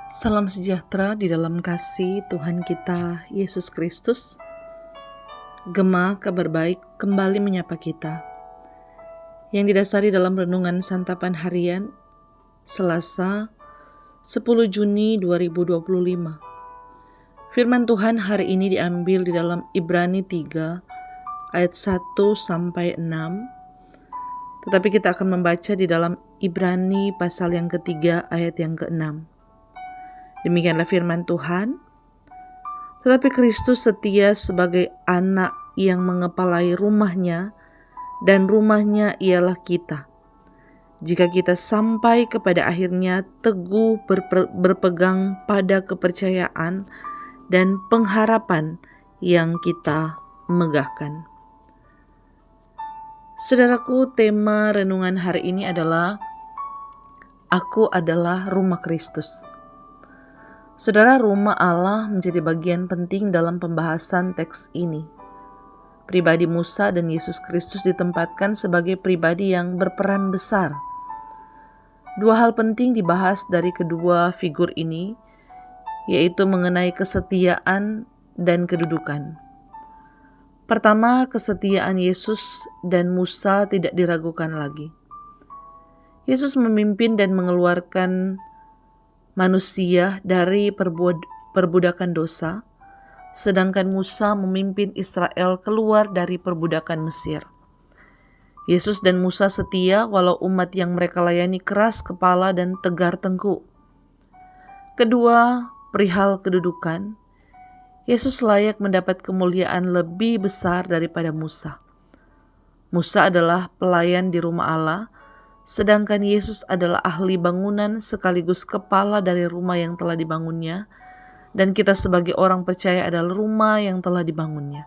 Salam sejahtera di dalam kasih Tuhan kita Yesus Kristus. Gema kabar baik kembali menyapa kita, yang didasari dalam renungan santapan harian Selasa 10 Juni 2025. Firman Tuhan hari ini diambil di dalam Ibrani 3 ayat 1 sampai 6. Tetapi kita akan membaca di dalam Ibrani pasal yang ketiga ayat yang ke-6. Demikianlah firman Tuhan. Tetapi Kristus setia sebagai anak yang mengepalai rumahnya, dan rumahnya ialah kita. Jika kita sampai kepada akhirnya teguh berpegang pada kepercayaan dan pengharapan yang kita megahkan. Saudaraku, tema renungan hari ini adalah Aku adalah rumah Kristus. Saudara, rumah Allah menjadi bagian penting dalam pembahasan teks ini. Pribadi Musa dan Yesus Kristus ditempatkan sebagai pribadi yang berperan besar. Dua hal penting dibahas dari kedua figur ini, yaitu mengenai kesetiaan dan kedudukan. Pertama, kesetiaan Yesus dan Musa tidak diragukan lagi. Yesus memimpin dan mengeluarkan manusia dari perbudakan dosa, sedangkan Musa memimpin Israel keluar dari perbudakan Mesir. Yesus dan Musa setia walau umat yang mereka layani keras kepala dan tegar tengkuk. Kedua, perihal kedudukan, Yesus layak mendapat kemuliaan lebih besar daripada Musa. Musa adalah pelayan di rumah Allah, sedangkan Yesus adalah ahli bangunan sekaligus kepala dari rumah yang telah dibangunnya, dan kita sebagai orang percaya adalah rumah yang telah dibangunnya.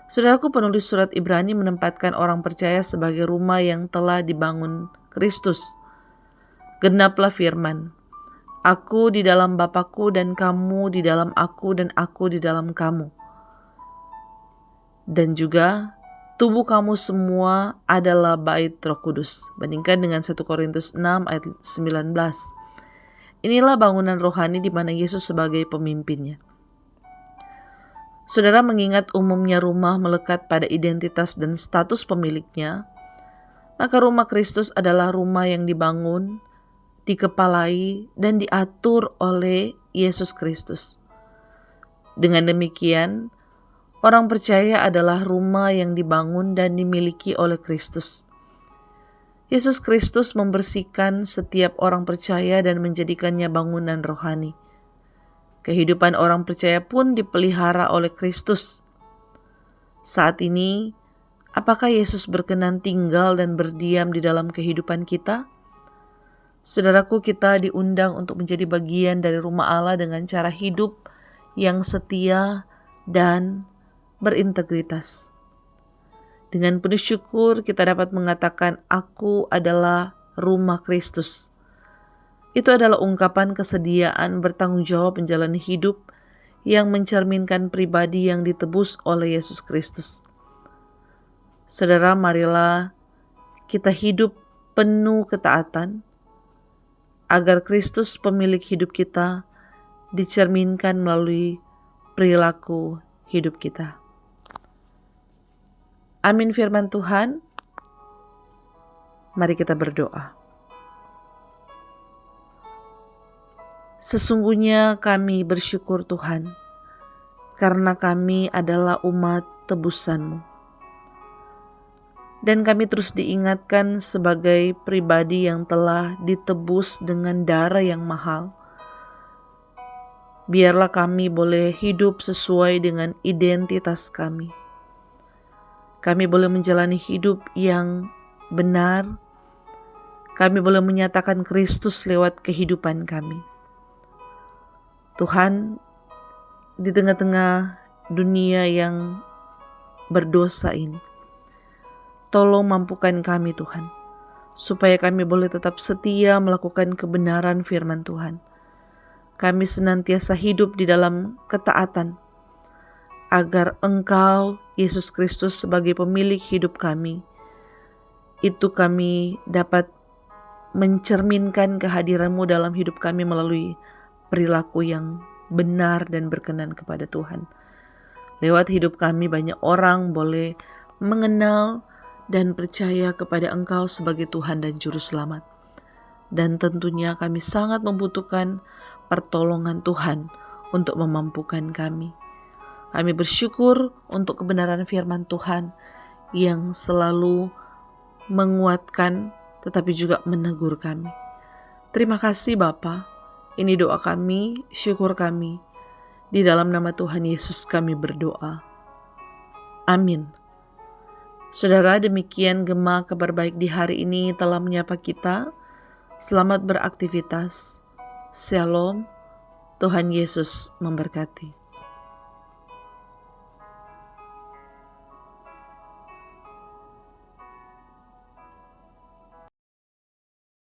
Saudaraku, penulis surat Ibrani menempatkan orang percaya sebagai rumah yang telah dibangun Kristus. Genaplah firman, Aku di dalam Bapa-Ku dan kamu di dalam Aku dan Aku di dalam kamu. Dan juga tubuh kamu semua adalah bait Roh Kudus. Bandingkan dengan 1 Korintus 6 ayat 19. Inilah bangunan rohani di mana Yesus sebagai pemimpinnya. Saudara, mengingat umumnya rumah melekat pada identitas dan status pemiliknya, maka rumah Kristus adalah rumah yang dibangun, dikepalai, dan diatur oleh Yesus Kristus. Dengan demikian, orang percaya adalah rumah yang dibangun dan dimiliki oleh Kristus. Yesus Kristus membersihkan setiap orang percaya dan menjadikannya bangunan rohani. Kehidupan orang percaya pun dipelihara oleh Kristus. Saat ini, apakah Yesus berkenan tinggal dan berdiam di dalam kehidupan kita? Saudaraku, kita diundang untuk menjadi bagian dari rumah Allah dengan cara hidup yang setia dan berintegritas. Dengan penuh syukur kita dapat mengatakan aku adalah rumah Kristus. Itu adalah ungkapan kesediaan bertanggung jawab menjalani hidup yang mencerminkan pribadi yang ditebus oleh Yesus Kristus. Saudara, marilah kita hidup penuh ketaatan agar Kristus pemilik hidup kita dicerminkan melalui perilaku hidup kita. Amin firman Tuhan. Mari kita berdoa. Sesungguhnya kami bersyukur Tuhan, karena kami adalah umat tebusan-Mu. Dan kami terus diingatkan sebagai pribadi yang telah ditebus dengan darah yang mahal. Biarlah kami boleh hidup sesuai dengan identitas kami. Kami boleh menjalani hidup yang benar. Kami boleh menyatakan Kristus lewat kehidupan kami. Tuhan, di tengah-tengah dunia yang berdosa ini, tolong mampukan kami Tuhan, supaya kami boleh tetap setia melakukan kebenaran firman Tuhan. Kami senantiasa hidup di dalam ketaatan, agar Engkau, Yesus Kristus sebagai pemilik hidup kami, itu kami dapat mencerminkan kehadiran-Mu dalam hidup kami melalui perilaku yang benar dan berkenan kepada Tuhan. Lewat hidup kami banyak orang boleh mengenal dan percaya kepada Engkau sebagai Tuhan dan Juru Selamat. Dan tentunya kami sangat membutuhkan pertolongan Tuhan untuk memampukan kami. Kami bersyukur untuk kebenaran firman Tuhan yang selalu menguatkan tetapi juga menegur kami. Terima kasih Bapa. Ini doa kami, syukur kami. Di dalam nama Tuhan Yesus kami berdoa. Amin. Saudara, demikian Gema Kabar Baik di hari ini telah menyapa kita. Selamat beraktivitas. Shalom. Tuhan Yesus memberkati.